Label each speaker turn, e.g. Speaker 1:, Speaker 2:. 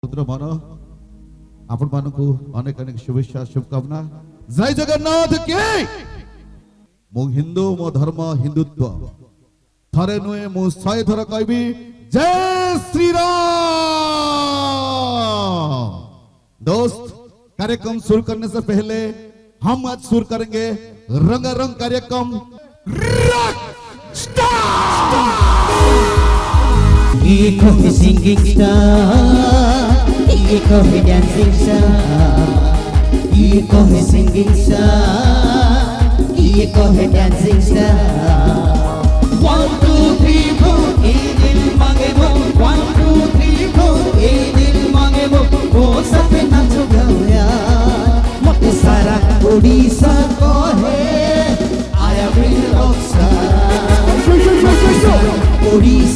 Speaker 1: मन आपण मानकु अनेक अनेक शुभेच्छा शुभकामना। जय जगन्नाथ की। मु हिंदू मो धर्म हिंदुत्व थरे नुए मु 100 थर कहबी जय श्री राम। दोस्त कार्यक्रम शुरू करने से पहले हम आज शुरू करेंगे रंगारंग कार्यक्रम।
Speaker 2: ये कोई सिंगिंग स्टार, ये कोई डांसिंग स्टार, ये कोई सिंगिंग स्टार, ये कोई डांसिंग स्टार। 1 2 3 4 ए दिल मांगे वो 1 2 3 4 ए दिल मांगे वो सब नाचो गाओ यार। मत सारा ओडिशा को है I am a rock star। Odisha